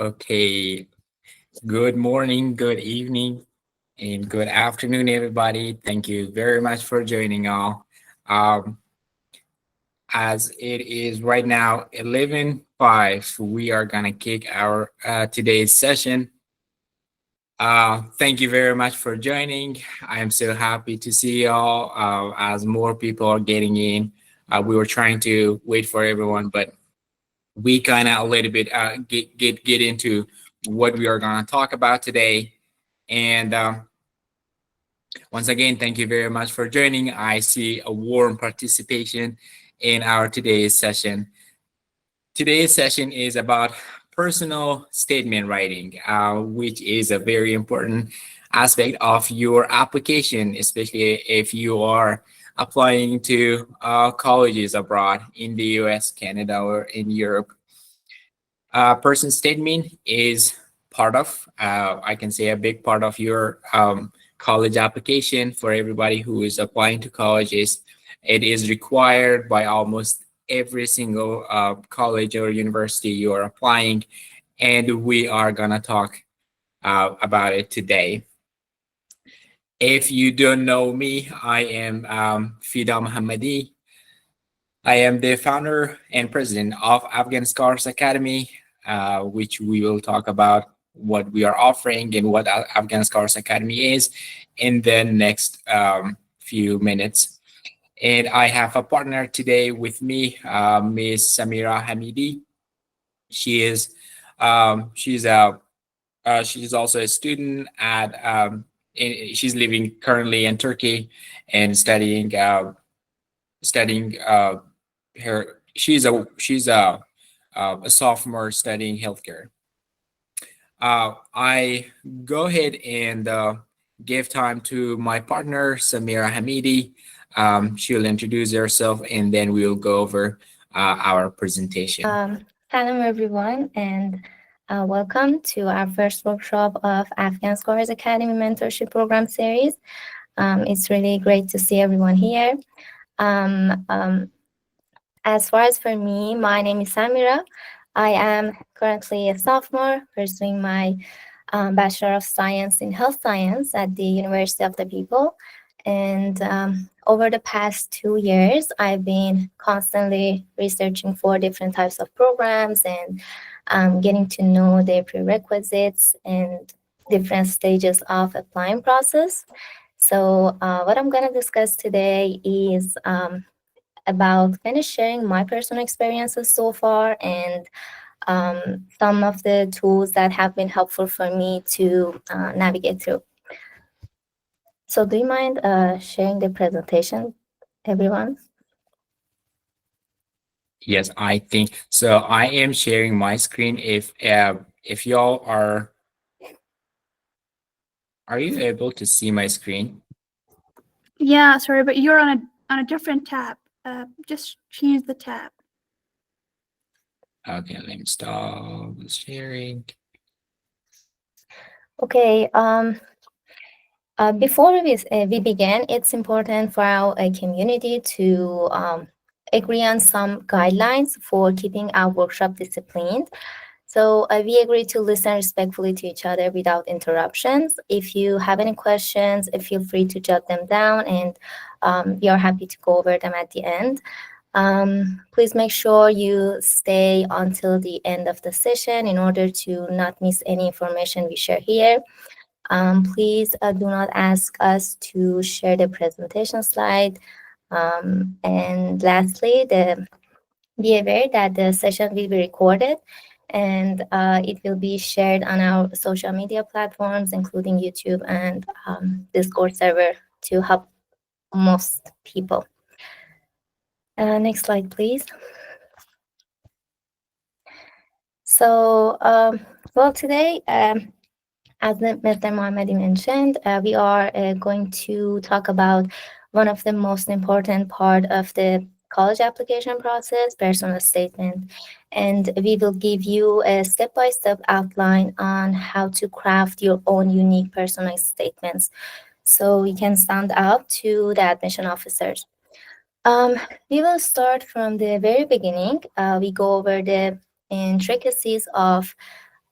Okay, good morning, good evening, and good afternoon, everybody. Thank you very much for joining all. Um, as it is right now 11:05, we are gonna kick our today's session. Thank you very much for joining. I am so happy to see y'all as more people are getting in. We were trying to wait for everyone, but we kind of a little bit get into what we are going to talk about today. And once again, thank you very much for joining. I see a warm participation in our today's session. Today's session is about personal statement writing, which is a very important aspect of your application, especially if you are applying to colleges abroad in the US, Canada, or in Europe. Person statement is part of, I can say, a big part of your college application for everybody who is applying to colleges. It is required by almost every single college or university you are applying, and we are gonna talk about it today. If you don't know me, I am Feda Mohammadi. I am the founder and president of Afghan Scholars Academy, which we will talk about what we are offering and what Afghan Scholars Academy is in the next few minutes. And I have a partner today with me, Miss Samira Hamidi. She is she's also a student at she's living currently in Turkey and studying her. She's a sophomore studying healthcare. I go ahead and give time to my partner Samira Hamidi. She'll introduce herself and then we'll go over our presentation. Hello, everyone, and welcome to our first workshop of Afghan Scholars Academy Mentorship Program Series. It's really great to see everyone here. As far as for me, my name is Samira. I am currently a sophomore pursuing my Bachelor of Science in Health Science at the University of the People. And over the past 2 years, I've been constantly researching for different types of programs and getting to know their prerequisites and different stages of applying process. So what I'm going to discuss today is about kind of sharing my personal experiences so far and some of the tools that have been helpful for me to navigate through. So do you mind sharing the presentation, everyone? Yes, I think so. I am sharing my screen. If y'all are you able to see my screen? Yeah, sorry, but you're on a different tab. Just change the tab. Okay, let me stop sharing. Okay. Before we begin, it's important for our community to agree on some guidelines for keeping our workshop disciplined. So we agree to listen respectfully to each other without interruptions. If you have any questions, feel free to jot them down, and we are happy to go over them at the end. Please make sure you stay until the end of the session in order to not miss any information we share here. Please do not ask us to share the presentation slide. And lastly, be aware that the session will be recorded and it will be shared on our social media platforms, including YouTube and Discord server to help most people. Next slide, please. So, well, today, as Mr. Mohammadi mentioned, we are going to talk about one of the most important part of the college application process, personal statement. And we will give you a step-by-step outline on how to craft your own unique personal statements so you can stand out to the admission officers. We will start from the very beginning. We go over the intricacies of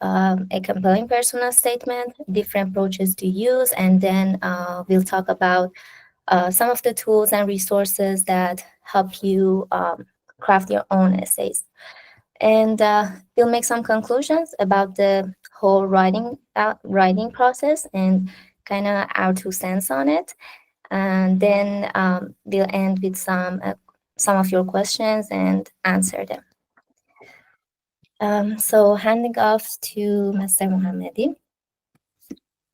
a compelling personal statement, different approaches to use, and then we'll talk about some of the tools and resources that help you craft your own essays. And we'll make some conclusions about the whole writing process and kind of our 2 cents on it. And then we'll end with some of your questions and answer them. So handing off to Mr. Mohammadi.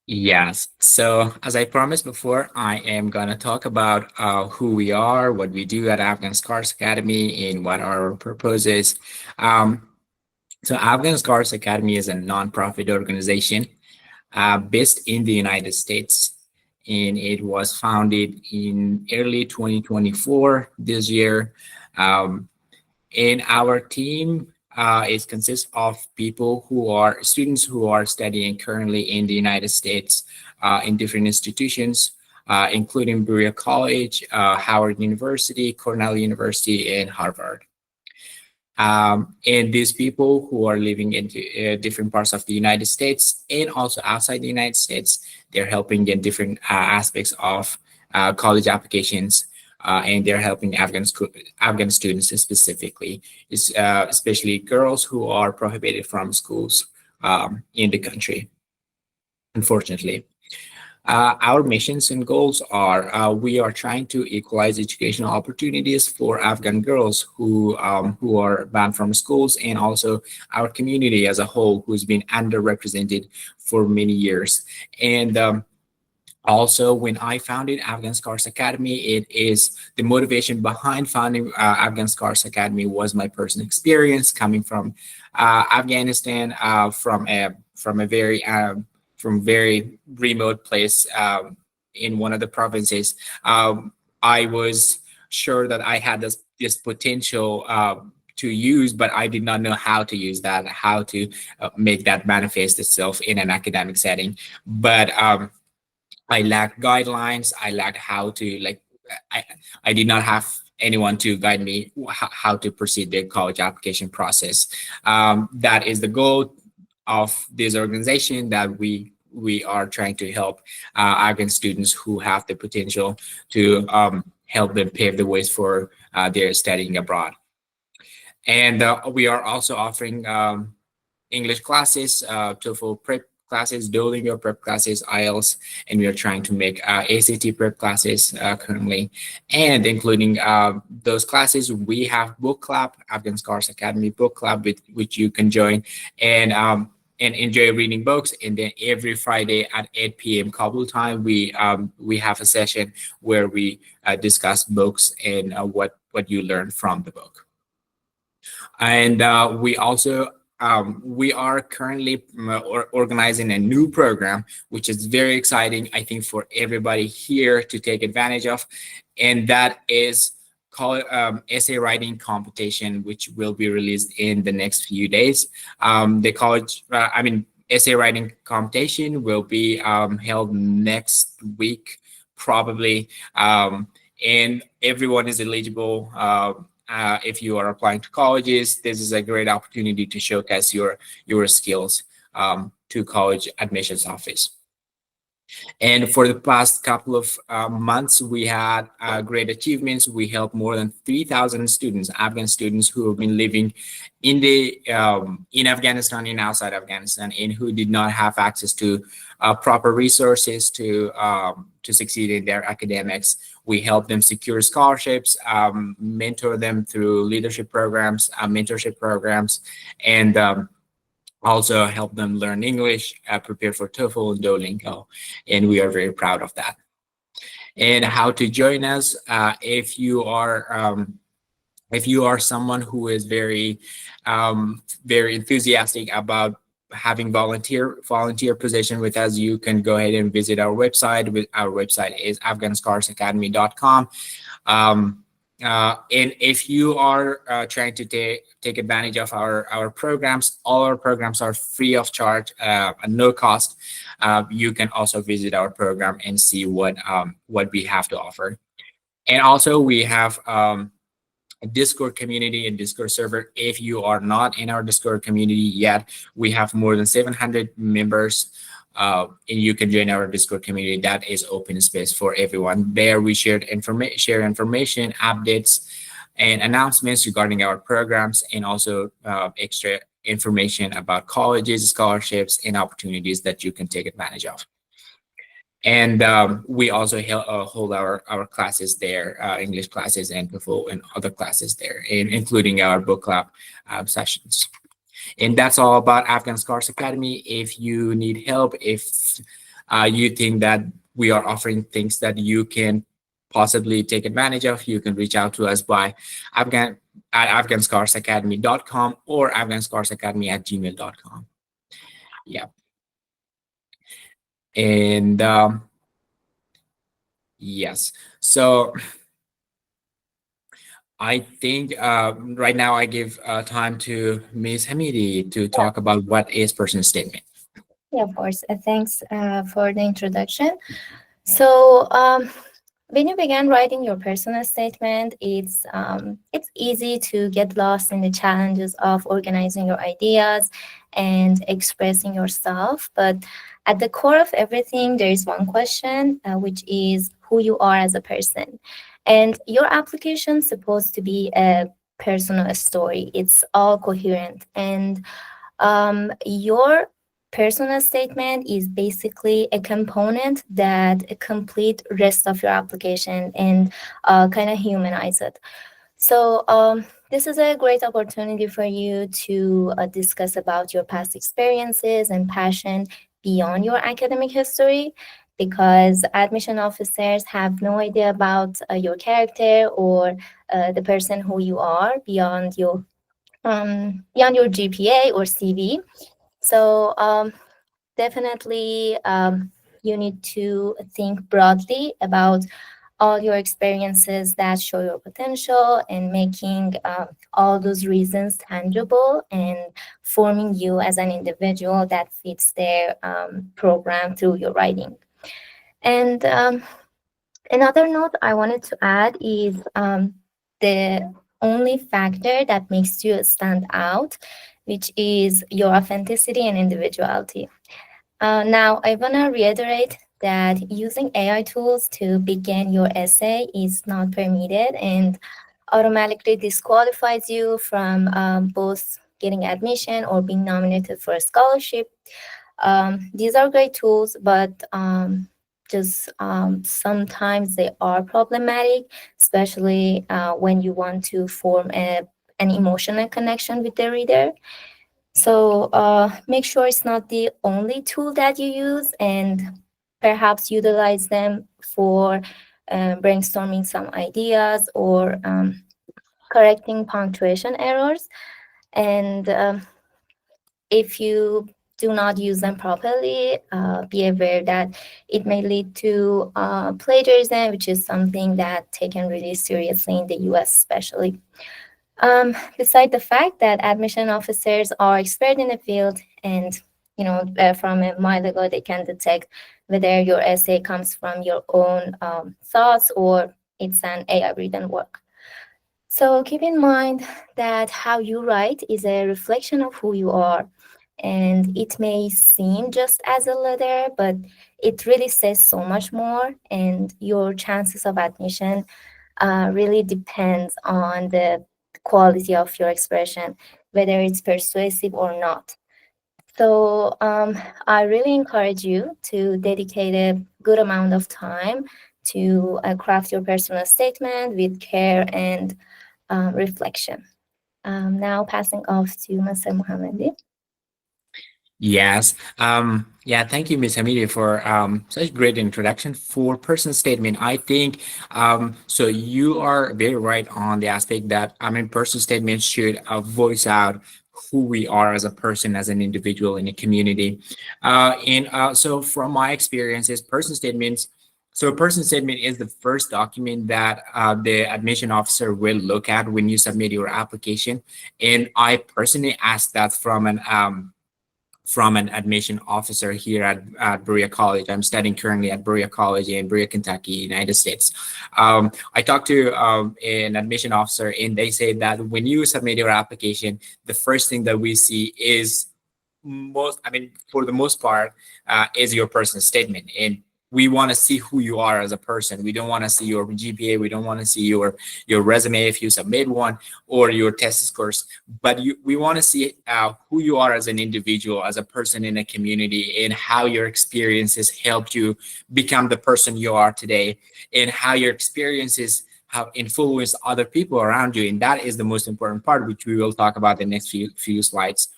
Yes. So as I promised before, I am going to talk about who we are, what we do at Afghan Scholars Academy, and what our purpose is. So Afghan Scholars Academy is a nonprofit organization based in the United States, and it was founded in early 2024 this year. And our team consists of people who are students who are studying currently in the United States in different institutions, including Berea College, Howard University, Cornell University, and Harvard. And these people who are living in different parts of the United States and also outside the United States, they're helping in different aspects of college applications. And they're helping Afghan students specifically, especially girls who are prohibited from schools in the country, unfortunately. Our missions and goals are we are trying to equalize educational opportunities for Afghan girls who are banned from schools, and also our community as a whole who's been underrepresented for many years. And also, when I founded Afghan Scholars Academy, it is the motivation behind founding Afghan Scholars Academy was my personal experience coming from Afghanistan, from a very remote place in one of the provinces. I was sure that I had this potential to use, but I did not know how to use that, how to make that manifest itself in an academic setting. But I lacked guidelines. I lacked how to I did not have anyone to guide me how to proceed the college application process. That is the goal of this organization, that we are trying to help Afghan students who have the potential to help them pave the ways for their studying abroad. And we are also offering English classes, TOEFL prep classes, Duolingo prep classes, IELTS, and we are trying to make ACT prep classes currently. And including those classes, we have book club, Afghan Scholars Academy book club, with which you can join and enjoy reading books. And then every Friday at 8 p.m. Kabul time, we have a session where we discuss books and what you learn from the book. And we also we are currently organizing a new program, which is very exciting, I think, for everybody here to take advantage of. And that is called essay writing competition, which will be released in the next few days. Essay writing competition will be held next week, probably. And everyone is eligible. If you are applying to colleges, this is a great opportunity to showcase your skills to college admissions office. And for the past couple of months, we had great achievements. We helped more than 3,000 students, Afghan students who have been living in Afghanistan and outside Afghanistan, and who did not have access to proper resources to succeed in their academics. We help them secure scholarships, mentor them through leadership programs, mentorship programs, and also help them learn English, prepare for TOEFL and Duolingo, and we are very proud of that. And how to join us? If you are someone who is very enthusiastic about having volunteer position with us, you can go ahead and visit our website. Our website is afghanscholarsacademy.com. And if you are trying to take advantage of our programs, all our programs are free of charge, at no cost. You can also visit our program and see what we have to offer. And also we have Discord community and Discord server. If you are not in our Discord community yet, we have more than 700 members. And you can join our Discord community. That is open space for everyone. There we share information, updates, and announcements regarding our programs, and also extra information about colleges, scholarships, and opportunities that you can take advantage of. And we also hold our classes there, English classes and TOEFL and other classes there, including our book club sessions. And that's all about Afghan Scholars Academy. If you need help, if you think that we are offering things that you can possibly take advantage of, you can reach out to us by afghanscholarsacademy.com or afghanscholarsacademy@gmail.com. Yeah. And yes, so I think right now I give time to Ms. Hamidi to talk about what is personal statement. Yeah, of course. Thanks for the introduction. So, when you began writing your personal statement, it's easy to get lost in the challenges of organizing your ideas and expressing yourself. But at the core of everything, there is one question, which is who you are as a person. And your application is supposed to be a personal story. It's all coherent, and your personal statement is basically a component that complete rest of your application and kind of humanize it. So this is a great opportunity for you to discuss about your past experiences and passion beyond your academic history, because admission officers have no idea about your character or the person who you are beyond your GPA or CV. So definitely you need to think broadly about all your experiences that show your potential and making all those reasons tangible and forming you as an individual that fits their program through your writing. And another note I wanted to add is the only factor that makes you stand out, which is your authenticity and individuality. Now, I want to reiterate that using AI tools to begin your essay is not permitted and automatically disqualifies you from both getting admission or being nominated for a scholarship. These are great tools, but just sometimes they are problematic, especially when you want to form an emotional connection with the reader. So make sure it's not the only tool that you use, and perhaps utilize them for brainstorming some ideas or correcting punctuation errors. And if you do not use them properly, be aware that it may lead to plagiarism, which is something that taken really seriously in the US especially. Beside the fact that admission officers are expert in the field, and from a mile ago they can detect whether your essay comes from your own thoughts or it's an AI written work. So keep in mind that how you write is a reflection of who you are, and it may seem just as a letter, but it really says so much more, and your chances of admission really depends on the quality of your expression, whether it's persuasive or not. So I really encourage you to dedicate a good amount of time to craft your personal statement with care and reflection. Now passing off to Mr. Mohammadi. Yes. Yeah, thank you, Ms. Hamidi, for such great introduction. For personal statement, I think so you are very right on the aspect that personal statements should voice out who we are as a person, as an individual in a community. So from my experiences, personal statements. So a personal statement is the first document that the admission officer will look at when you submit your application. And I personally ask that from an admission officer here at Berea College. I'm studying currently at Berea College in Berea, Kentucky, United States. I talked to an admission officer, and they say that when you submit your application, the first thing that we see is for the most part, is your personal statement. And we want to see who you are as a person. We don't want to see your GPA. We don't want to see your resume if you submit one, or your test scores. But we want to see who you are as an individual, as a person in a community, and how your experiences helped you become the person you are today, and how your experiences have influenced other people around you. And that is the most important part, which we will talk about the next few slides.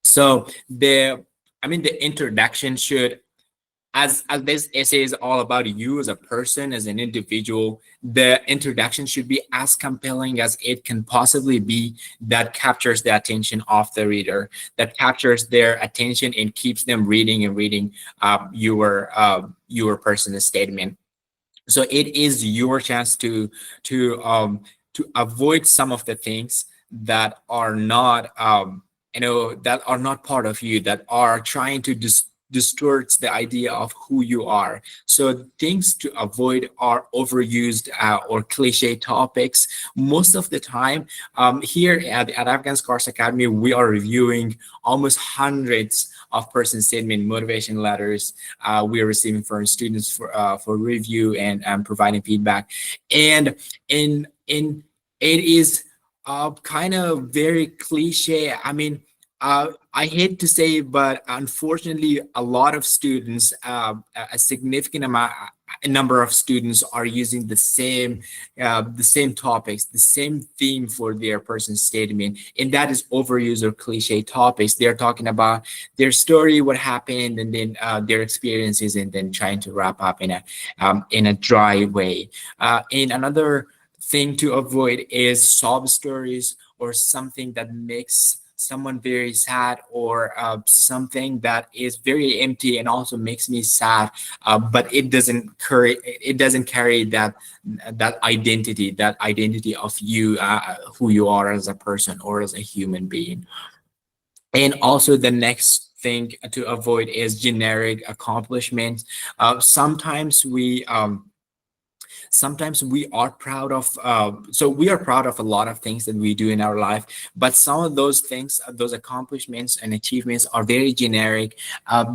So the introduction should, as this essay is all about you as a person, as an individual, the introduction should be as compelling as it can possibly be, that captures the attention of the reader, that captures their attention and keeps them reading and reading your personal statement. So it is your chance to avoid some of the things that are not that are not part of you, that are trying to distorts the idea of who you are. So things to avoid are overused or cliche topics. Most of the time, here at Afghan Scholars Academy, we are reviewing almost hundreds of person statement motivation letters we are receiving from students for review and providing feedback. And it is kind of very cliche. I hate to say it, but unfortunately, a lot of students, a significant number of students, are using the same topics, the same theme for their person statement, and that is overuse or cliche topics. They're talking about their story, what happened, and then their experiences, and then trying to wrap up in a dry way. And another thing to avoid is sob stories, or something that makes someone very sad, or something that is very empty and also makes me sad, but it doesn't carry that identity of you, who you are as a person or as a human being. And also the next thing to avoid is generic accomplishments. Sometimes we are proud of we are proud of a lot of things that we do in our life, but some of those things, those accomplishments and achievements, are very generic.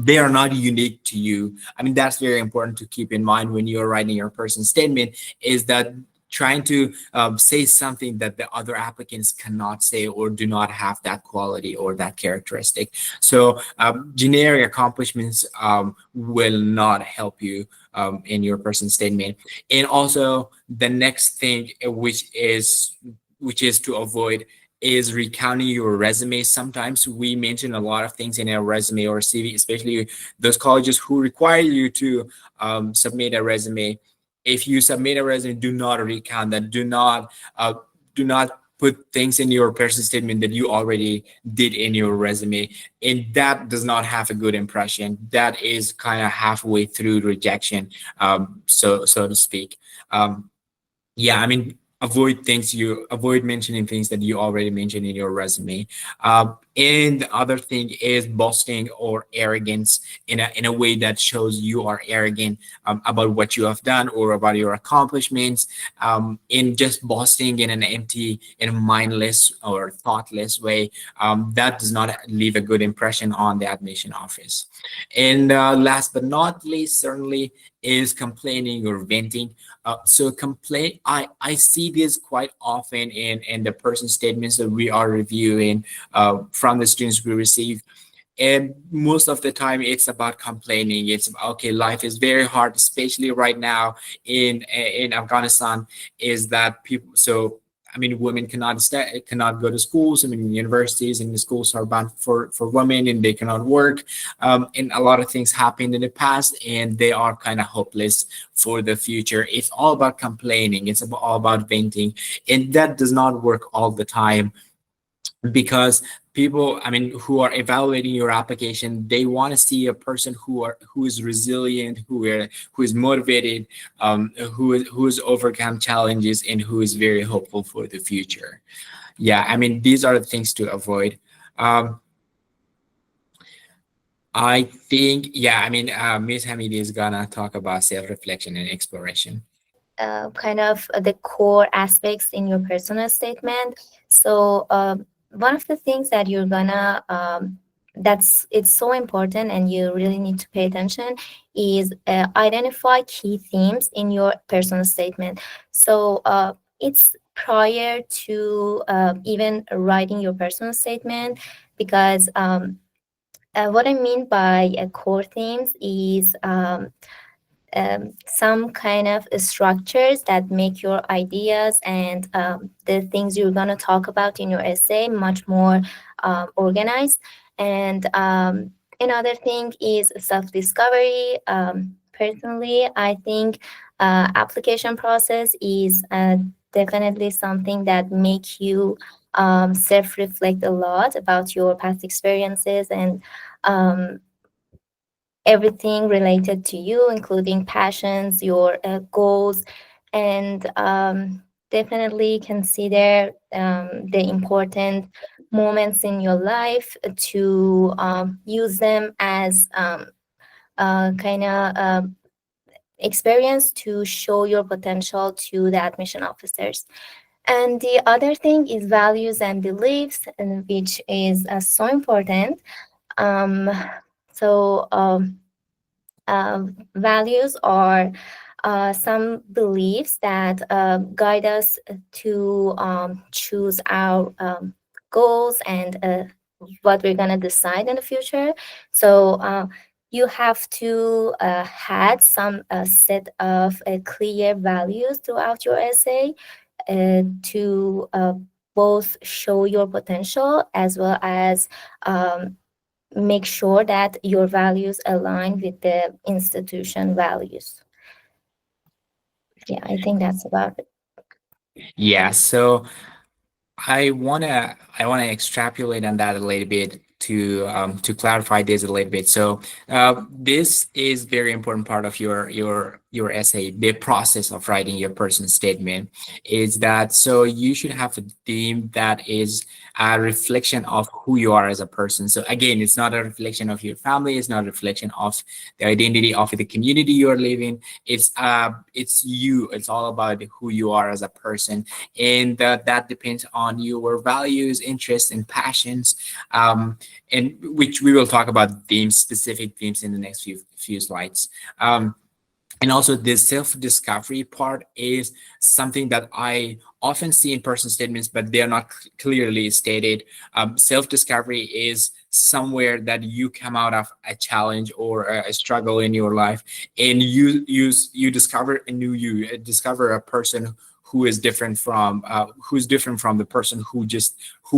They are not unique to you. That's very important to keep in mind when you're writing your personal statement, is that trying to say something that the other applicants cannot say, or do not have that quality or that characteristic. So generic accomplishments will not help you in your personal statement. And also the next thing, which is to avoid, is recounting your resume. Sometimes we mention a lot of things in our resume or CV, especially those colleges who require you to submit a resume. If you submit a resume, do not recount that. Do not put things in your personal statement that you already did in your resume, and that does not have a good impression. That is kind of halfway through rejection, so to speak. Avoid mentioning things that you already mentioned in your resume. And the other thing is boasting or arrogance in a way that shows you are arrogant about what you have done or about your accomplishments. In just boasting in an empty, in a mindless or thoughtless way, that does not leave a good impression on the admission office. And last but not least, certainly, is complaining or venting. So complain, I see this quite often in the person statements that we are reviewing from the students we receive. And most of the time it's about complaining. It's about, okay, life is very hard, especially right now in Afghanistan, is that people, women cannot go to schools. Universities and the schools are banned for women, and they cannot work. And a lot of things happened in the past, and they are kind of hopeless for the future. It's all about complaining. It's all about venting, and that does not work all the time, because people, who are evaluating your application, they want to see a person who is resilient, who is motivated, who has overcome challenges, and who is very hopeful for the future. Yeah, these are the things to avoid. I think, yeah, I mean, Miss Hamidi is gonna talk about self-reflection and exploration. Kind of the core aspects in your personal statement. So one of the things that you're gonna that's it's so important and you really need to pay attention is identify key themes in your personal statement. So it's prior to even writing your personal statement, because what I mean by core themes is some kind of structures that make your ideas and the things you're going to talk about in your essay much more organized. And another thing is self-discovery. Personally, I think application process is definitely something that make you self-reflect a lot about your past experiences and um, everything related to you, including passions, your goals, and definitely consider the important moments in your life to use them as kind of experience to show your potential to the admission officers. And the other thing is values and beliefs, and which is so important. Um, so values are some beliefs that guide us to choose our goals and what we're going to decide in the future. So you have to had some set of clear values throughout your essay to both show your potential as well as make sure that your values align with the institution values. Yeah, I think that's about it. Yeah, so I wanna extrapolate on that a little bit to clarify this a little bit. So this is very important part of your essay. The process of writing your personal statement is that, so you should have a theme that is a reflection of who you are as a person. So again, it's not a reflection of your family. It's not a reflection of the identity of the community you're living. It's you. It's all about who you are as a person, and that depends on your values, interests, and passions, and which we will talk about themes, specific themes, in the next few slides. And also, this self-discovery part is something that I often see in personal statements, but they're not clearly stated. Self-discovery is somewhere that you come out of a challenge or a struggle in your life, and you discover a new you, discover a person who's different from the person who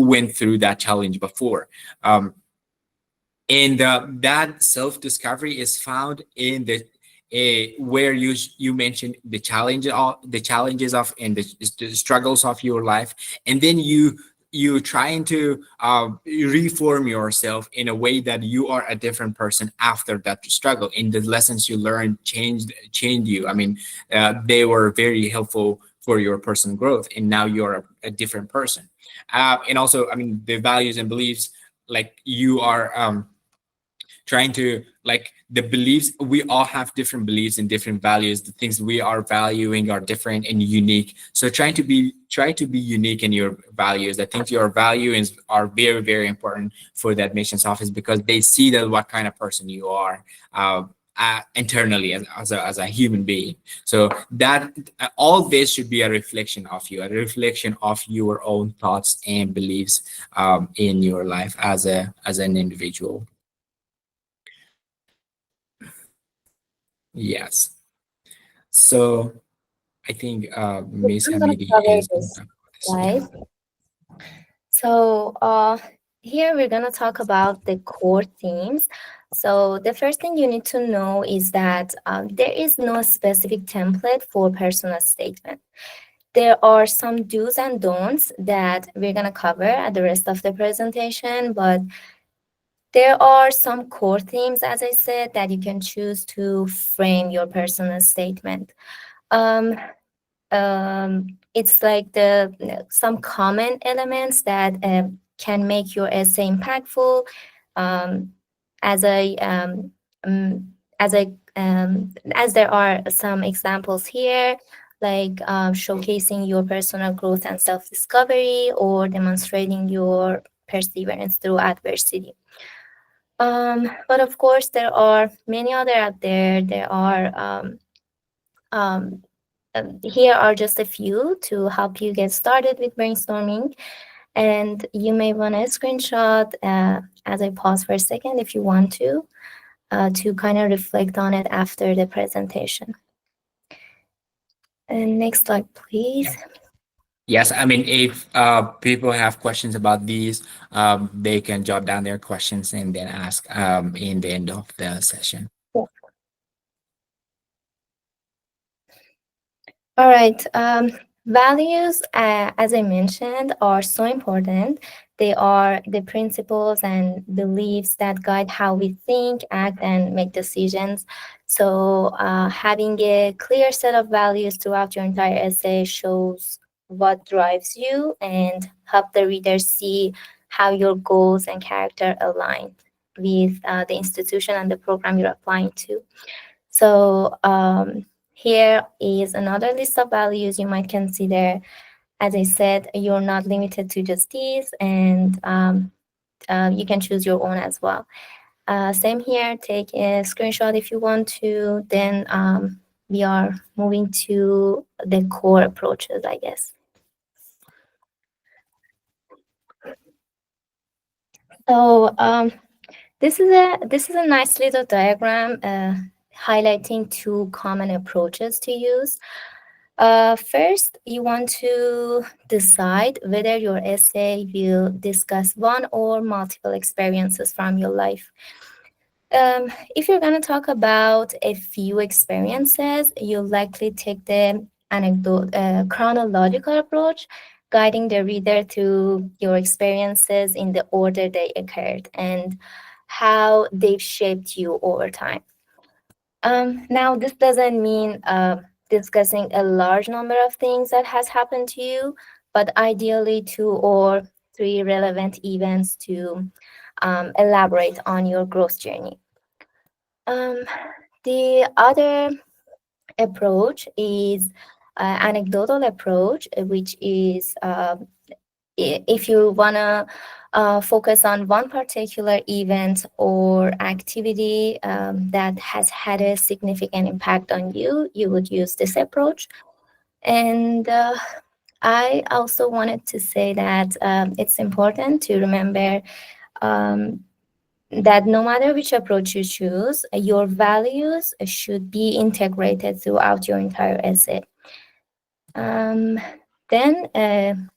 went through that challenge before. And that self-discovery is found in the where you mentioned the challenges of and the struggles of your life, and then you trying to reform yourself in a way that you are a different person after that struggle, and the lessons you learned changed you. I mean, they were very helpful for your personal growth, and now you're a different person. And also, I mean, the values and beliefs, like you are trying to, like, the beliefs, we all have different beliefs and different values. The things we are valuing are different and unique, so try to be unique in your values. I think your values are very, very important for the admissions office, because they see that what kind of person you are internally as a human being. So that all this should be a reflection of you, a reflection of your own thoughts and beliefs in your life as an individual. Yes. So I think Ms. I'm going to Hamidi cover is going to this talk about this. Yeah. slide. So here we're going to talk about the core themes. So the first thing you need to know is that there is no specific template for personal statement. There are some do's and don'ts that we're going to cover at the rest of the presentation, but there are some core themes, as I said, that you can choose to frame your personal statement. Um, it's like some common elements that can make your essay impactful. Um, as I as there are some examples here, like showcasing your personal growth and self-discovery, or demonstrating your perseverance through adversity. But of course, there are many other out there. There are here are just a few to help you get started with brainstorming. And you may want to screenshot as I pause for a second if you want to kind of reflect on it after the presentation. And next slide, please. Yes, I mean, if people have questions about these, they can jot down their questions and then ask in the end of the session. All right. Values, as I mentioned, are so important. They are the principles and beliefs that guide how we think, act, and make decisions. So having a clear set of values throughout your entire essay shows what drives you and help the reader see how your goals and character align with the institution and the program you're applying to. So here is another list of values you might consider. As I said, you're not limited to just these, and you can choose your own as well. Same here, take a screenshot if you want to. Then we are moving to the core approaches, I guess. So this is a nice little diagram highlighting two common approaches to use. First, you want to decide whether your essay will discuss one or multiple experiences from your life. If you're going to talk about a few experiences, you'll likely take the chronological approach, guiding the reader through your experiences in the order they occurred and how they've shaped you over time. Now, this doesn't mean discussing a large number of things that has happened to you, but ideally 2 or 3 relevant events to elaborate on your growth journey. The other approach is anecdotal approach, which is if you want to focus on one particular event or activity that has had a significant impact on you, you would use this approach. And I also wanted to say that it's important to remember that no matter which approach you choose, your values should be integrated throughout your entire essay. Then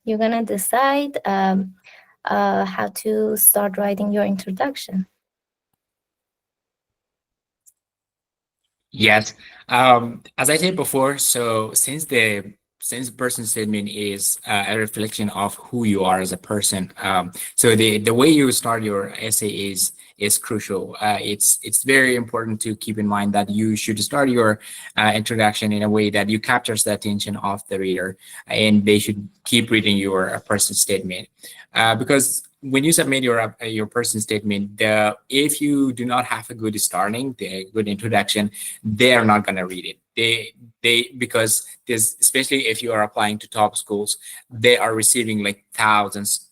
you're going to decide how to start writing your introduction. Yes, as I said before, so since the person statement is a reflection of who you are as a person, so the way you start your essay is crucial. It's very important to keep in mind that you should start your introduction in a way that you captures the attention of the reader, and they should keep reading your person statement, because when you submit your person statement, if you do not have a good starting, the good introduction, they are not going to read it. Because this, especially if you are applying to top schools, they are receiving like thousands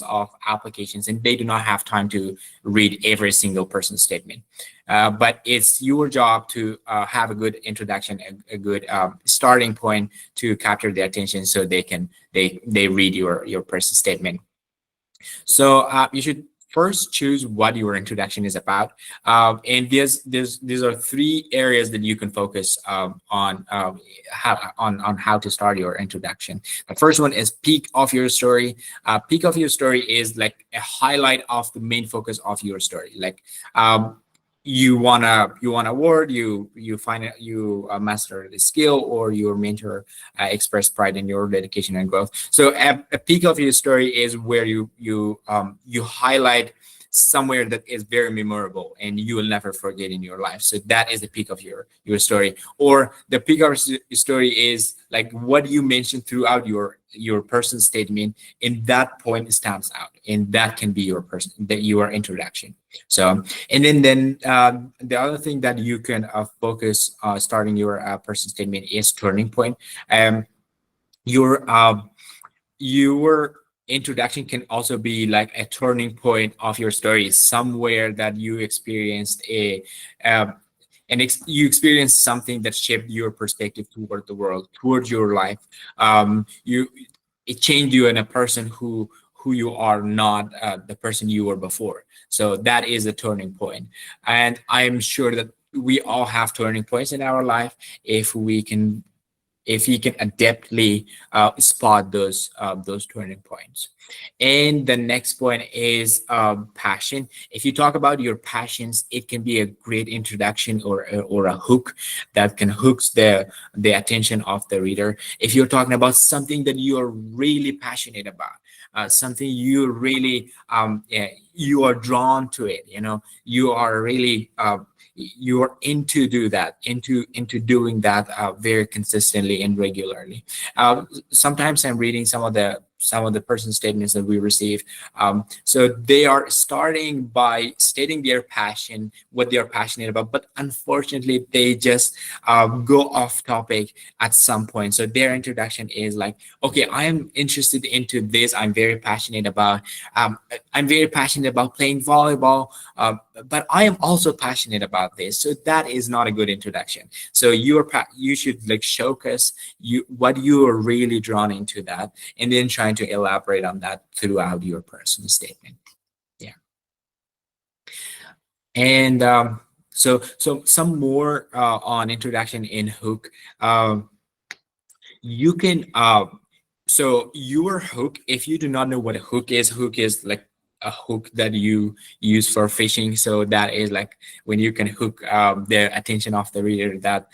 of applications, and they do not have time to read every single person statement. But it's your job to have a good introduction, a good starting point to capture their attention, so they read your person statement. So you should first choose what your introduction is about, and these are 3 areas that you can focus on how to start your introduction. The first one is peak of your story. Peak of your story is like a highlight of the main focus of your story. Like you want a word, you find it, you master the skill, or your mentor express pride in your dedication and growth. So a peak of your story is where you highlight somewhere that is very memorable and you will never forget in your life. So that is the peak of your story. Or the peak of your story is like what you mentioned throughout your person statement, and that point stands out, and that can be your introduction. So, and then the other thing that you can focus starting your person statement is turning point. Your your introduction can also be like a turning point of your story, somewhere that you experienced um, you experienced something that shaped your perspective toward the world, towards your life. You It changed you in a person who you are not the person you were before. So that is a turning point. And I'm sure that we all have turning points in our life if you can adeptly spot those turning points. And the next point is passion. If you talk about your passions, it can be a great introduction or a hook that can hook the attention of the reader. If you're talking about something that you are really passionate about, something you really you are drawn to it, you are really you're into doing that very consistently and regularly. Sometimes I'm reading some of the person statements that we receive. So they are starting by stating their passion, what they are passionate about, but unfortunately they just go off topic at some point. So their introduction is like, okay, I am interested into this. I'm very passionate about playing volleyball, but I am also passionate about this. So that is not a good introduction. So you should like showcase what you are really drawn into that, and then trying to elaborate on that throughout your personal statement. Yeah. And so some more on introduction in hook. You can so your hook, if you do not know what a hook is like a hook that you use for fishing. So that is like when you can hook the attention of the reader, that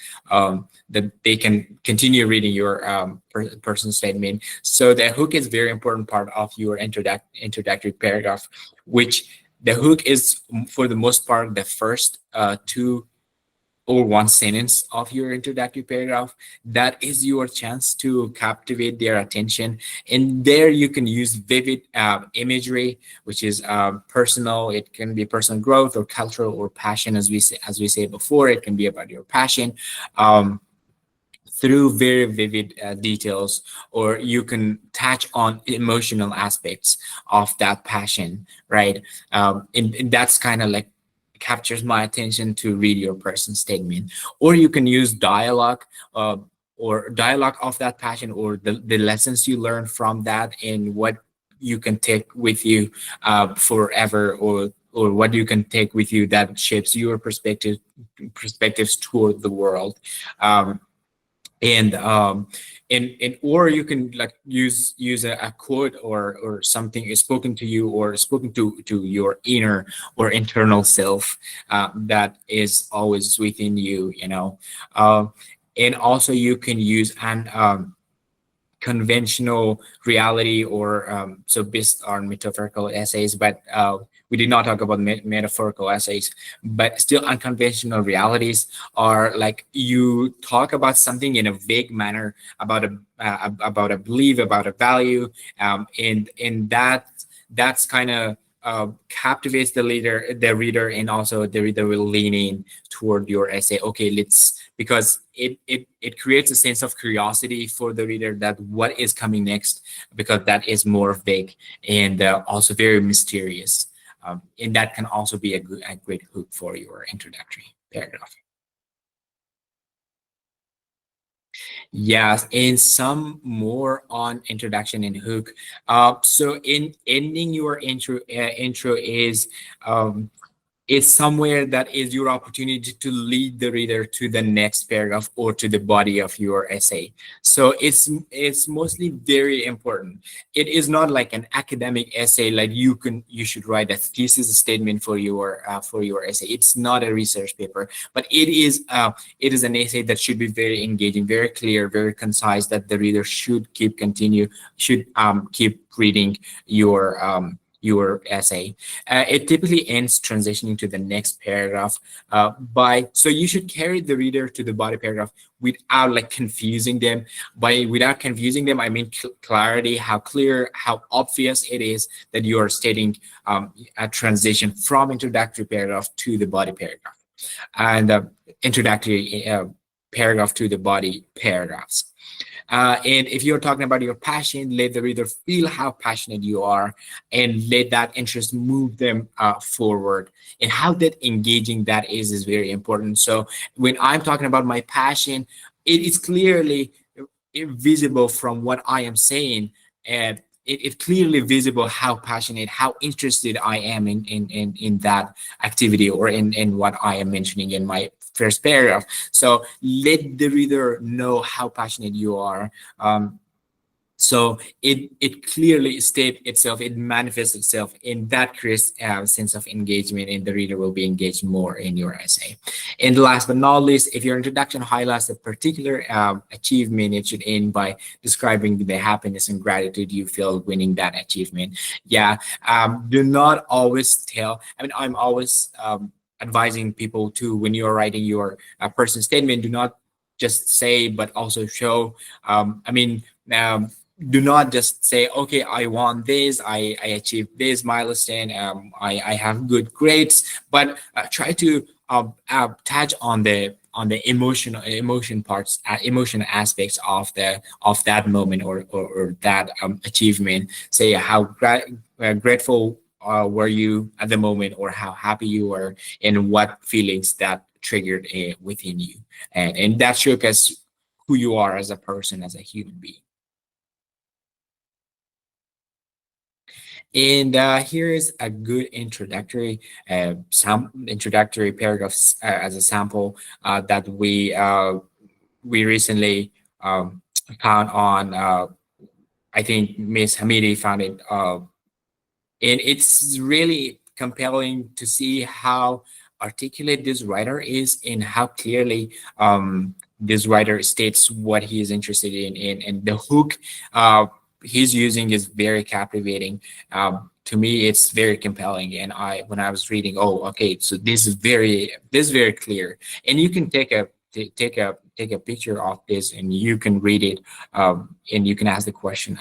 they can continue reading your person statement. So the hook is very important part of your introductory paragraph, which the hook is for the most part the first two or one sentence of your introductory paragraph. That is your chance to captivate their attention. And there you can use vivid imagery, which is personal. It can be personal growth or cultural or passion, as we say before. It can be about your passion. Through very vivid details, or you can touch on emotional aspects of that passion, right? And that's kind of like captures my attention to read your person statement. Or you can use dialogue or dialogue of that passion, or the lessons you learn from that, and what you can take with you forever, or what you can take with you that shapes your perspectives toward the world. And or you can like use a quote or something is spoken to you, or spoken to your inner or internal self that is always within you, and also you can use an conventional reality, or so based on metaphorical essays, but we did not talk about metaphorical essays. But still, unconventional realities are like you talk about something in a vague manner, about a belief, about a value, and that's kind of captivates the reader, and also the reader will lean in toward your essay. Okay, because it creates a sense of curiosity for the reader, that what is coming next, because that is more vague and also very mysterious. And that can also be a great hook for your introductory paragraph. Yes, and some more on introduction and hook. So in ending your intro is somewhere that is your opportunity to lead the reader to the next paragraph or to the body of your essay. So it's mostly very important. It is not like an academic essay, like you should write a thesis statement for your essay. It's not a research paper, but it is an essay that should be very engaging, very clear, very concise, that the reader should keep reading your essay. It typically ends transitioning to the next paragraph so you should carry the reader to the body paragraph without like confusing them. By without confusing them, I mean clarity, how clear, how obvious it is that you are stating a transition from introductory paragraph to the body paragraph, and introductory paragraph to the body paragraphs. And if you're talking about your passion, let the reader feel how passionate you are and let that interest move them forward. And how that engaging that is very important. So when I'm talking about my passion, it is clearly visible from what I am saying. And it's clearly visible how passionate, how interested I am in that activity or in what I am mentioning in my first paragraph. So let the reader know how passionate you are. So it clearly states itself, it manifests itself in that crisp sense of engagement, and the reader will be engaged more in your essay. And last but not least, if your introduction highlights a particular achievement, it should end by describing the happiness and gratitude you feel winning that achievement. Yeah, do not always tell. I mean, I'm always advising people to, when you're writing your personal statement, do not just say, but also show. I mean, do not just say, okay, I won this, I achieved this milestone, I have good grades, but try to touch on the emotion parts, emotion aspects of that moment or that achievement. Say how grateful were you at the moment, or how happy you were, and what feelings that triggered within you, and that showcases who you are as a person, as a human being. And here is a good some introductory paragraphs as a sample that we recently found on. I think Miss Hamidi found it, and it's really compelling to see how articulate this writer is, and how clearly this writer states what he is interested in, and the hook he's using is very captivating. To me, it's very compelling, and when I was reading, oh, okay, so this is very clear, and you can take a picture of this, and you can read it, and you can ask the question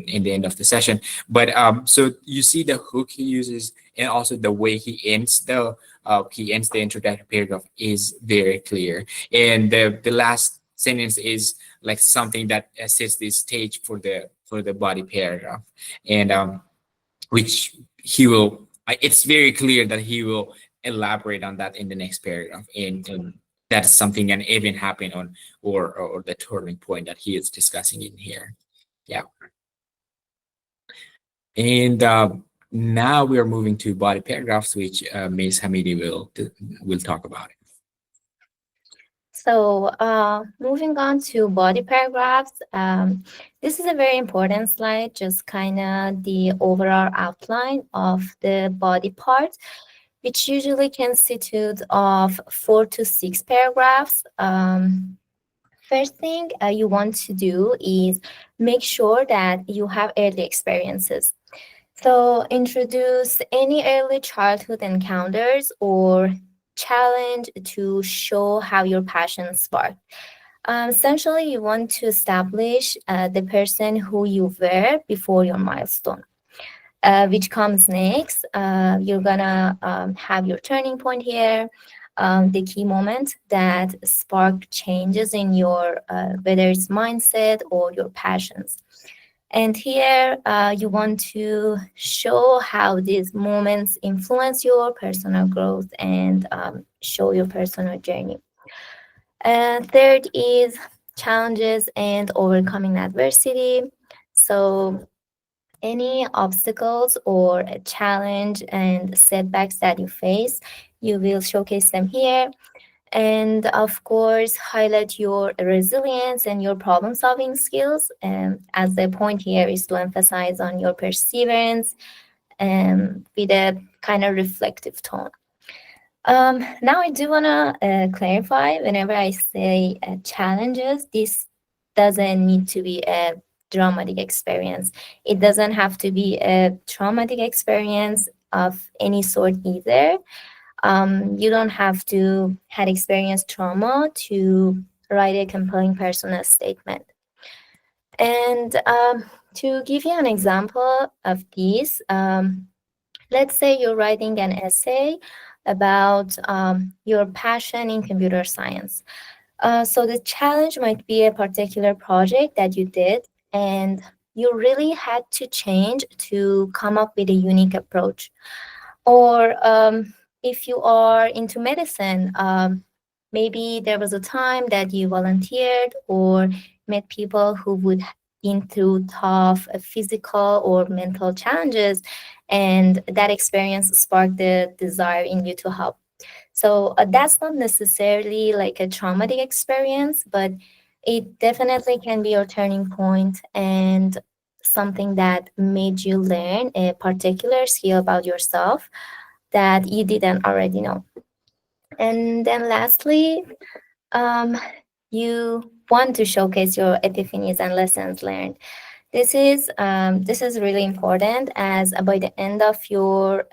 in the end of the session. But so you see the hook he uses, and also the way he ends the introductory paragraph is very clear, and the last sentence is like something that sets the stage for the body paragraph, and which he will. It's very clear that he will elaborate on that in the next paragraph, and that's something an event happened on, or the turning point that he is discussing in here. Yeah, and now we are moving to body paragraphs, which Ms. Hamidi will talk about it. So moving on to body paragraphs, this is a very important slide, just kind of the overall outline of the body part, which usually constitutes of 4 to 6 paragraphs. First thing you want to do is make sure that you have early experiences. So introduce any early childhood encounters or challenge to show how your passion sparked. Essentially, you want to establish the person who you were before your milestone. Which comes next. You're gonna have your turning point here, the key moment that spark changes in your whether it's mindset or your passions. And here you want to show how these moments influence your personal growth and show your personal journey. Third is challenges and overcoming adversity. So any obstacles or a challenge and setbacks that you face, you will showcase them here. And of course, highlight your resilience and your problem solving skills. As the point here is to emphasize on your perseverance with a kind of reflective tone. Now, I do want to clarify, whenever I say challenges, this doesn't need to be a dramatic experience. It doesn't have to be a traumatic experience of any sort either. You don't have to had experienced trauma to write a compelling personal statement. And to give you an example of this, let's say you're writing an essay about your passion in computer science. So the challenge might be a particular project that you did, and you really had to change to come up with a unique approach. Or if you are into medicine, maybe there was a time that you volunteered or met people who would been through tough physical or mental challenges, and that experience sparked the desire in you to help. So that's not necessarily like a traumatic experience, but it definitely can be your turning point and something that made you learn a particular skill about yourself that you didn't already know. And then lastly, um, you want to showcase your epiphanies and lessons learned. This is really important, as by the end of your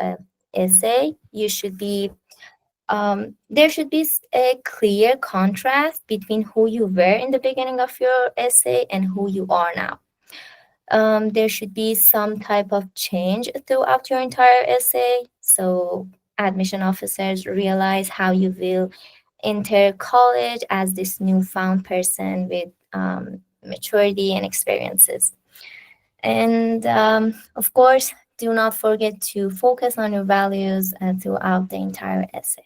essay, you should be there should be a clear contrast between who you were in the beginning of your essay and who you are now. There should be some type of change throughout your entire essay, so admission officers realize how you will enter college as this newfound person with maturity and experiences. And of course, do not forget to focus on your values throughout the entire essay.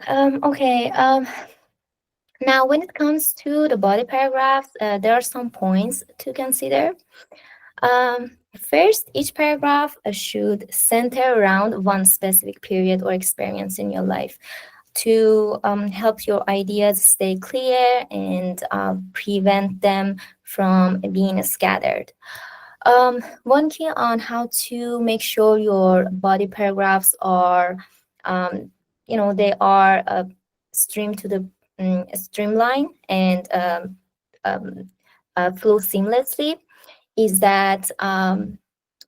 Okay. Now, when it comes to the body paragraphs, there are some points to consider. First, each paragraph should center around one specific period or experience in your life to help your ideas stay clear and prevent them from being scattered. One key on how to make sure your body paragraphs are, they are streamed to the streamline and flow seamlessly is that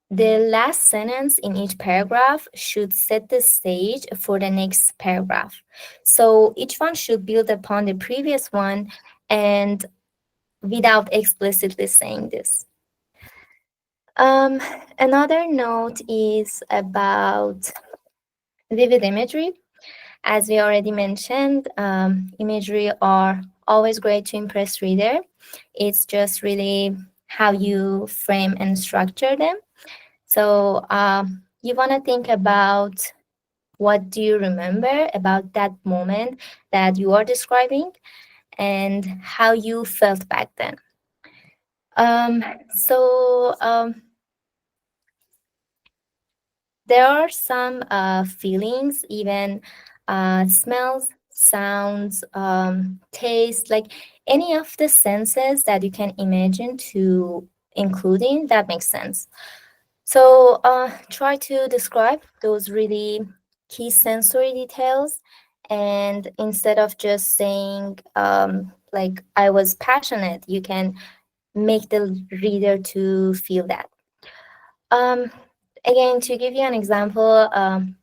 the last sentence in each paragraph should set the stage for the next paragraph. So each one should build upon the previous one and without explicitly saying this. Another note is about vivid imagery. As we already mentioned, imagery are always great to impress reader. It's just really how you frame and structure them. So you want to think about what do you remember about that moment that you are describing and how you felt back then. So there are some feelings, even smells, sounds, taste, like any of the senses that you can imagine to including that makes sense. So try to describe those really key sensory details, and instead of just saying like I was passionate, you can make the reader to feel that. Again, to give you an example,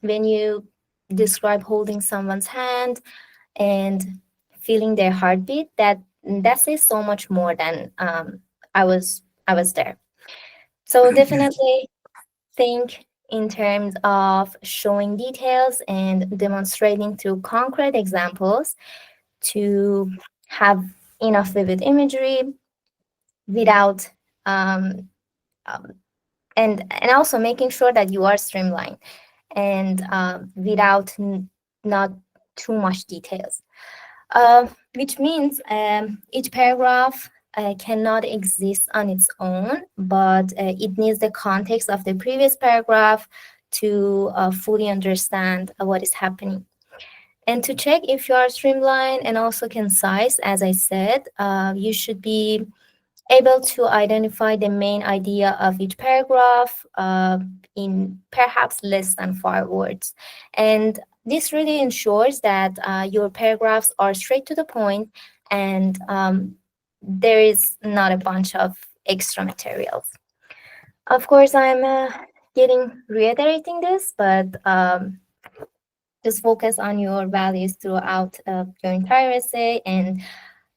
when you describe holding someone's hand and feeling their heartbeat, that says so much more than I was there. So definitely think in terms of showing details and demonstrating through concrete examples to have enough vivid imagery without um, um, and also making sure that you are streamlined and without not too much details, which means each paragraph cannot exist on its own, but it needs the context of the previous paragraph to fully understand what is happening. And to check if you are streamlined and also concise, as I said, you should be able to identify the main idea of each paragraph in perhaps less than 5 words. And This really ensures that your paragraphs are straight to the point and there is not a bunch of extra materials. Of course, I'm reiterating this, but just focus on your values throughout your entire essay and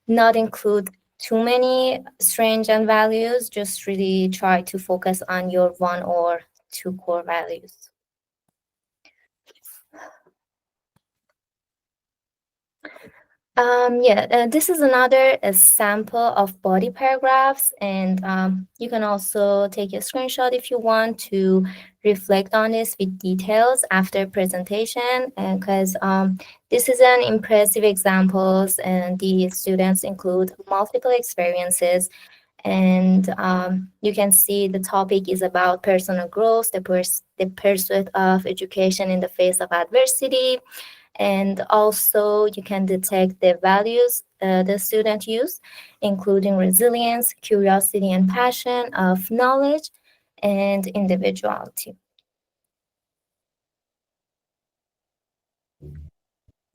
not include too many strange and values. Just really try to focus on your one or two core values. This is another sample of body paragraphs, and you can also take a screenshot if you want to reflect on this with details after presentation, because this is an impressive examples, and the students include multiple experiences, and you can see the topic is about personal growth, the pursuit of education in the face of adversity. And also you can detect the values the student use, including resilience, curiosity, and passion of knowledge and individuality.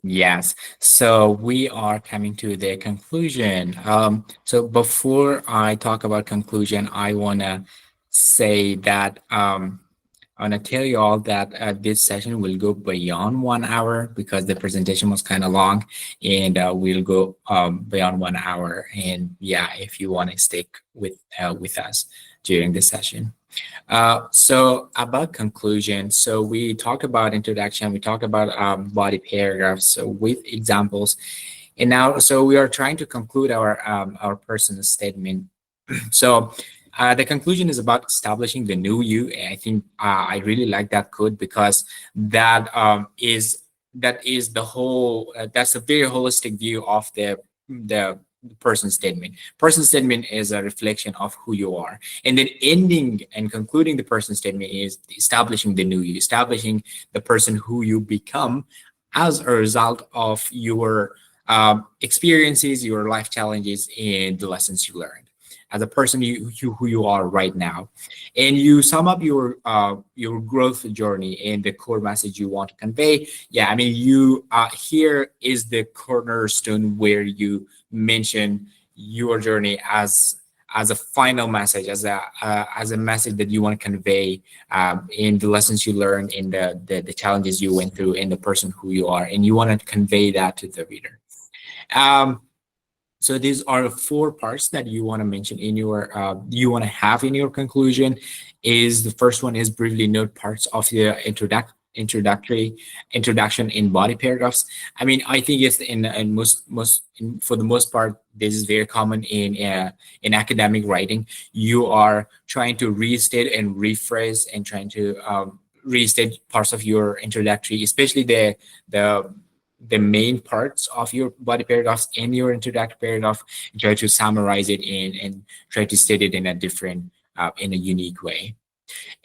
Yes. So we are coming to the conclusion. So before I talk about conclusion, I want to say that I want to tell you all that this session will go beyond 1 hour because the presentation was kind of long, and we'll go beyond 1 hour. And yeah, if you want to stick with us during the session. So about conclusion, so we talked about introduction, we talked about body paragraphs, so with examples, and now so we are trying to conclude our personal statement. So the conclusion is about establishing the new you. I think I really like that quote because that is the whole. That's a very holistic view of the person statement. Person statement is a reflection of who you are, and then ending and concluding the person statement is establishing the new you, establishing the person who you become as a result of your experiences, your life challenges, and the lessons you learned as a person who you are right now, and you sum up your growth journey and the core message you want to convey. Yeah, I mean, you here is the cornerstone where you mention your journey as a final message, as a message that you want to convey in the lessons you learned, in the challenges you went through, in the person who you are, and you want to convey that to the reader. So these are 4 parts that you want to mention in your you want to have in your conclusion. Is the first one is briefly note parts of the introduction in body paragraphs. I mean, I think it's in for the most part, this is very common in academic writing. You are trying to restate and rephrase and trying to restate parts of your introductory, especially the main parts of your body paragraphs in your introductory paragraph, and try to summarize it and try to state it in a different, in a unique way.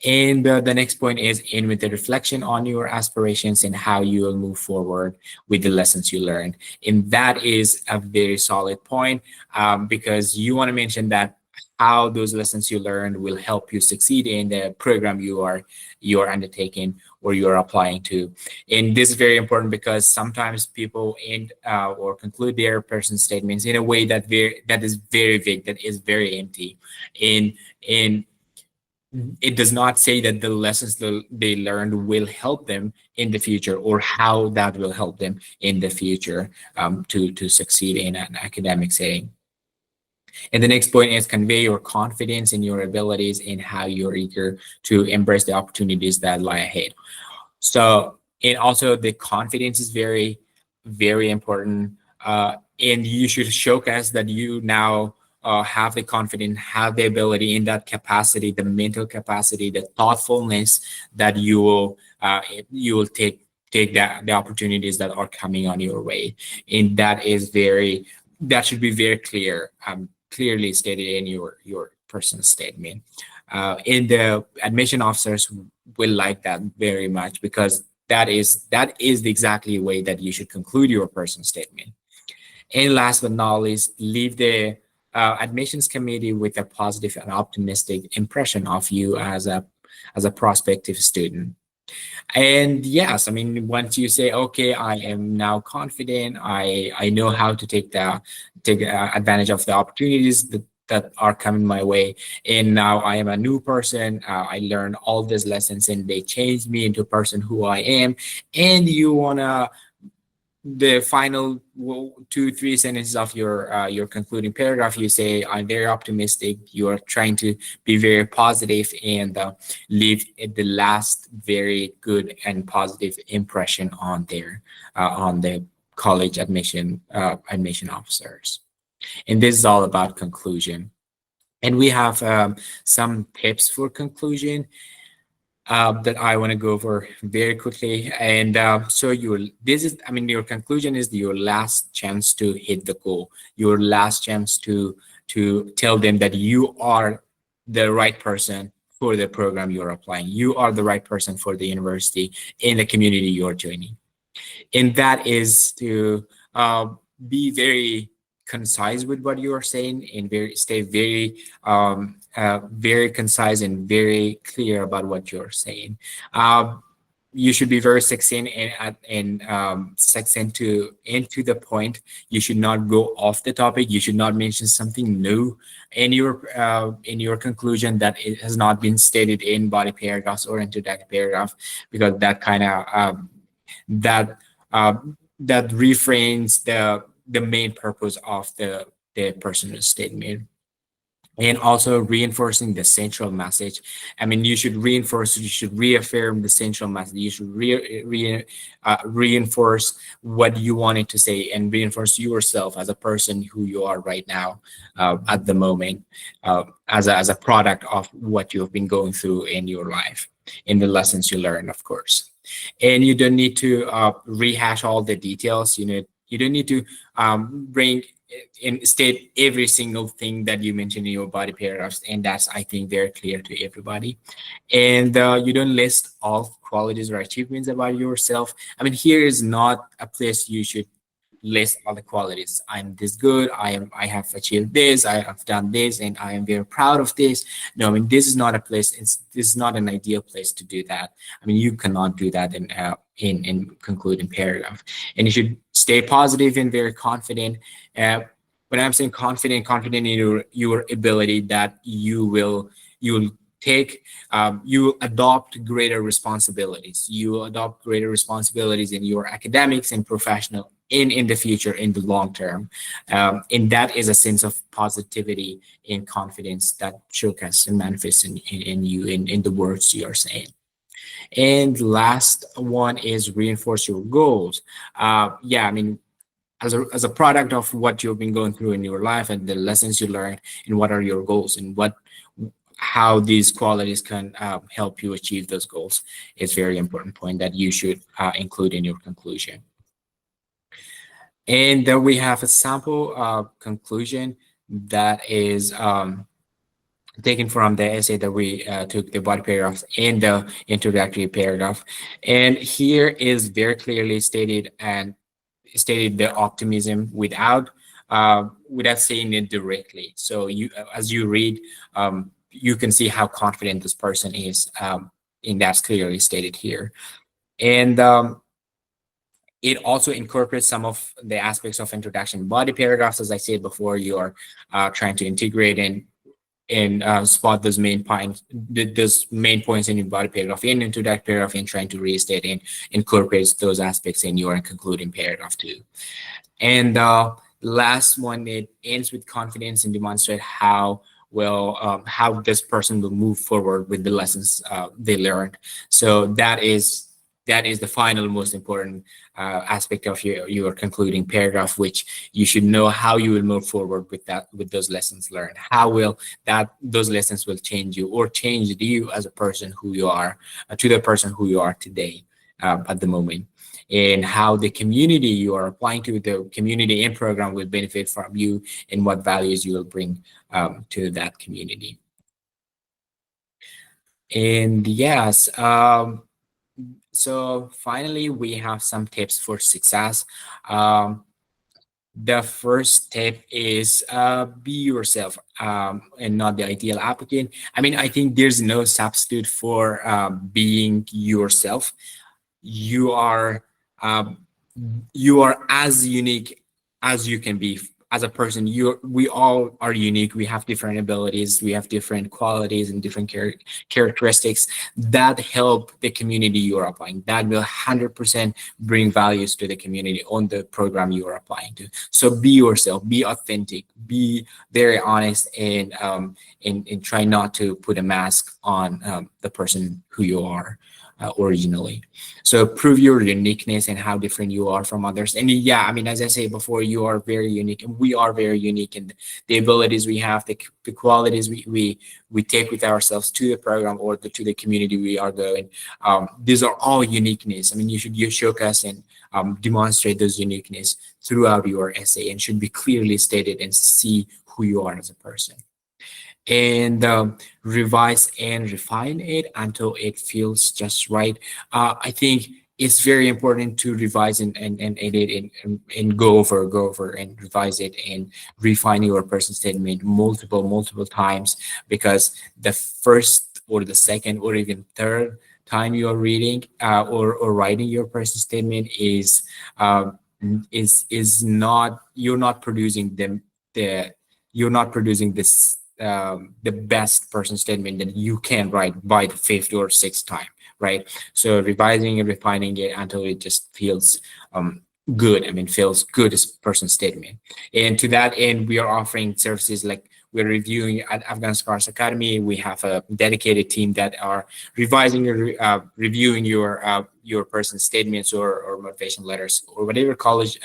And the next point is in with the reflection on your aspirations and how you will move forward with the lessons you learned. And that is a very solid point because you want to mention that how those lessons you learned will help you succeed in the program you are undertaking or you are applying to. And this is very important because sometimes people end or conclude their personal statements in a way that is very vague, that is very empty, and it does not say that the lessons they learned will help them in the future or how that will help them in the future to succeed in an academic setting. And the next point is convey your confidence in your abilities and how you're eager to embrace the opportunities that lie ahead. So, and also the confidence is very, very important. And you should showcase that you now have the confidence, have the ability in that capacity, the mental capacity, the thoughtfulness that you will take the opportunities that are coming on your way. And that should be very clear, clearly stated in your personal statement. And the admission officers will like that very much because that is the exactly way that you should conclude your personal statement. And last but not least, leave the admissions committee with a positive and optimistic impression of you as a prospective student. And yes, I mean, once you say, okay, I am now confident, I know how to take advantage of the opportunities that are coming my way. And now I am a new person. I learned all these lessons and they changed me into a person who I am. And you wanna the final two, three sentences of your concluding paragraph, you say, I'm very optimistic. You are trying to be very positive and leave the last very good and positive impression on the college admission officers. And this is all about conclusion. And we have some tips for conclusion that I want to go over very quickly. And so I mean, your conclusion is your last chance to hit the goal, your last chance to tell them that you are the right person for the program you're applying. You are the right person for the university in the community you're joining. And that is to be very concise with what you are saying and stay very concise and very clear about what you're saying. You should be very succinct and succinct into the point. You should not go off the topic. You should not mention something new in your conclusion that it has not been stated in body paragraphs or into that paragraph, because that kind of that uh, that refrains the main purpose of the personal statement. And also reinforcing the central message. I mean, you should reaffirm the central message. You should reinforce what you wanted to say and reinforce yourself as a person who you are right now at the moment, as a product of what you've been going through in your life, in the lessons you learn, of course. And you don't need to rehash all the details. You don't need to bring and state every single thing that you mentioned in your body paragraphs, and that's, I think, very clear to everybody. And you don't list all qualities or achievements about yourself. I mean, here is not a place you should list all the qualities. I'm this good. I have achieved this. I have done this, and I am very proud of this. No, I mean, this is not a place. This is not an ideal place to do that. I mean, you cannot do that in concluding paragraph. And you should stay positive and very confident. When I'm saying confident in your ability that you will take you will adopt greater responsibilities. You will adopt greater responsibilities in your academics and professional in the future, in the long term. And that is a sense of positivity and confidence that showcases and manifests in you, in the words you are saying. And last one is reinforce your goals. Yeah, I mean, as a product of what you've been going through in your life and the lessons you learned, and what are your goals, and how these qualities can help you achieve those goals, is very important point that you should include in your conclusion. And then we have a sample conclusion that is taken from the essay that we took, the body paragraph and the introductory paragraph. And here is very clearly stated the optimism without saying it directly. So as you read, you can see how confident this person is, and that's clearly stated here. And it also incorporates some of the aspects of introduction body paragraphs. As I said before, you are trying to integrate and spot those main points in your body paragraph and into that paragraph, and trying to restate and incorporate those aspects in your concluding paragraph too. And last one, it ends with confidence and demonstrate how this person will move forward with the lessons they learned. So that is the final most important aspect of your concluding paragraph, which you should know how you will move forward with those lessons learned. How will those lessons will change you, or change you as a person who you are, to the person who you are today at the moment, and how the community you are applying to, the community and program, will benefit from you, and what values you will bring to that community. And yes, so finally, we have some tips for success. the first step is be yourself, and not the ideal applicant. I mean, I think there's no substitute for being yourself. You are um, you are as unique as you can be as a person. We all are unique. We have different abilities, we have different qualities and different characteristics that help the community you're applying, that will 100% bring values to the community on the program you are applying to. So be yourself, be authentic, be very honest, and try not to put a mask on the person who you are originally. So prove your uniqueness and how different you are from others. And yeah, I mean, as I say before, you are very unique, and we are very unique in the abilities we have, the qualities we take with ourselves to the program or to the community we are going. These are all uniqueness. I mean, you showcase and demonstrate those uniqueness throughout your essay, and should be clearly stated and see who you are as a person. And revise and refine it until it feels just right. I think it's very important to revise and edit and go over and revise it and refine your person statement multiple times, because the first or the second or even third time you're reading or writing your person statement is not, you're not producing the you're not producing this the best person statement that you can write by the fifth or sixth time, right? So revising and refining it until it just feels good. I mean, feels good as person statement. And to that end, we are offering services like we're reviewing at Afghan Scholars Academy. We have a dedicated team that are revising and reviewing your person statements or motivation letters or whatever college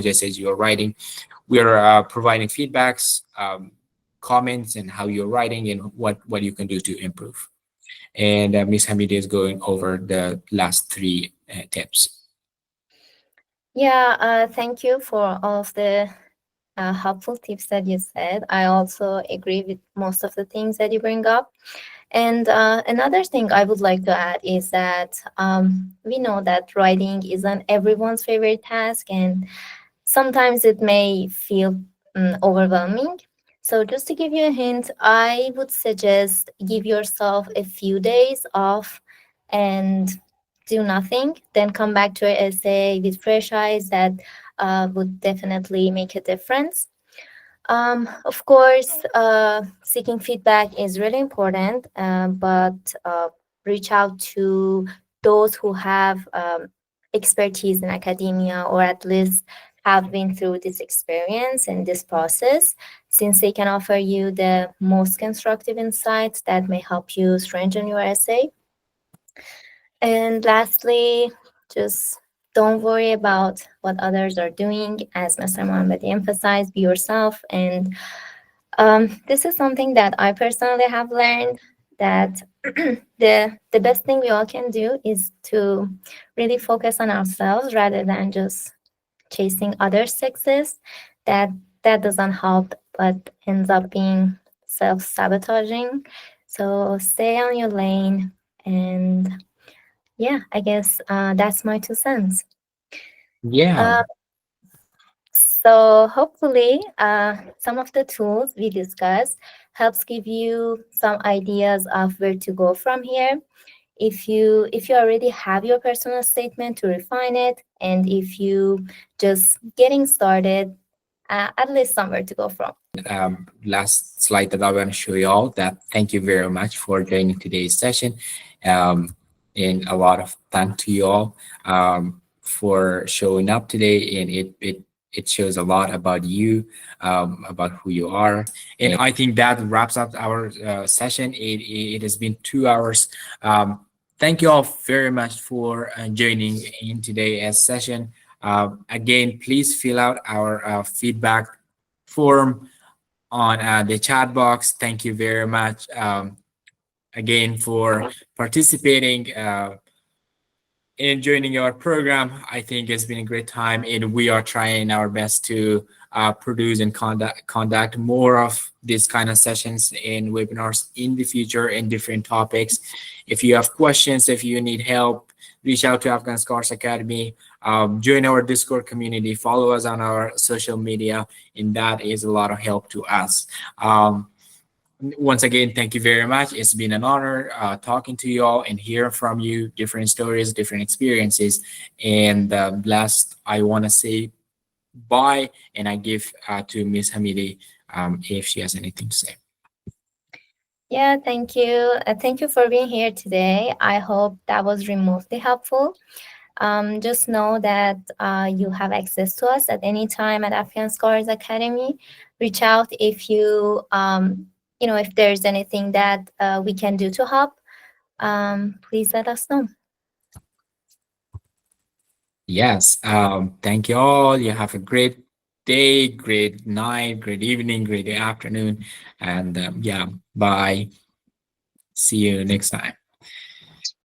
essays you're writing. We are providing feedbacks, comments, and how you're writing and what you can do to improve. And Ms. Hamidi is going over the last three tips. Yeah, thank you for all of the helpful tips that you said. I also agree with most of the things that you bring up. And another thing I would like to add is that we know that writing isn't everyone's favorite task, and sometimes it may feel overwhelming. So just to give you a hint, I would suggest give yourself a few days off and do nothing, then come back to your essay with fresh eyes. That would definitely make a difference. Of course, seeking feedback is really important, but reach out to those who have expertise in academia, or at least have been through this experience and this process, since they can offer you the most constructive insights that may help you strengthen your essay. And lastly, just don't worry about what others are doing. As Mr. Mohammadi emphasized, be yourself. And this is something that I personally have learned, that the best thing we all can do is to really focus on ourselves rather than just chasing other success. That doesn't help, but ends up being self-sabotaging. So stay on your lane. And yeah, I guess that's my 2 cents. Yeah. So hopefully, some of the tools we discussed helps give you some ideas of where to go from here. If you already have your personal statement, to refine it, and if you just getting started, at least somewhere to go from. Last slide that I want to show you all, that thank you very much for joining today's session. And a lot of thanks to you all for showing up today, and it shows a lot about you, about who you are. And I think that wraps up our session. It has been 2 hours. Thank you all very much for joining in today's session. Again, please fill out our feedback form on the chat box. Thank you very much again for participating and joining our program. I think it's been a great time, and we are trying our best to produce and conduct more of these kind of sessions and webinars in the future in different topics. If you have questions, if you need help, reach out to Afghan Scholars Academy. Join our Discord community, follow us on our social media, and that is a lot of help to us. Once again, thank you very much. It's been an honor talking to you all and hearing from you different stories, different experiences. And last, I want to say bye, and I give to Ms. Hamidi if she has anything to say. Yeah, thank you. Thank you for being here today. I hope that was remotely helpful. Just know that you have access to us at any time at Afghan Scholars Academy. Reach out if you, if there's anything that we can do to help. Please let us know. Yes. Thank you all. You have a great day, great night, great evening, great afternoon. And yeah, bye. See you next time.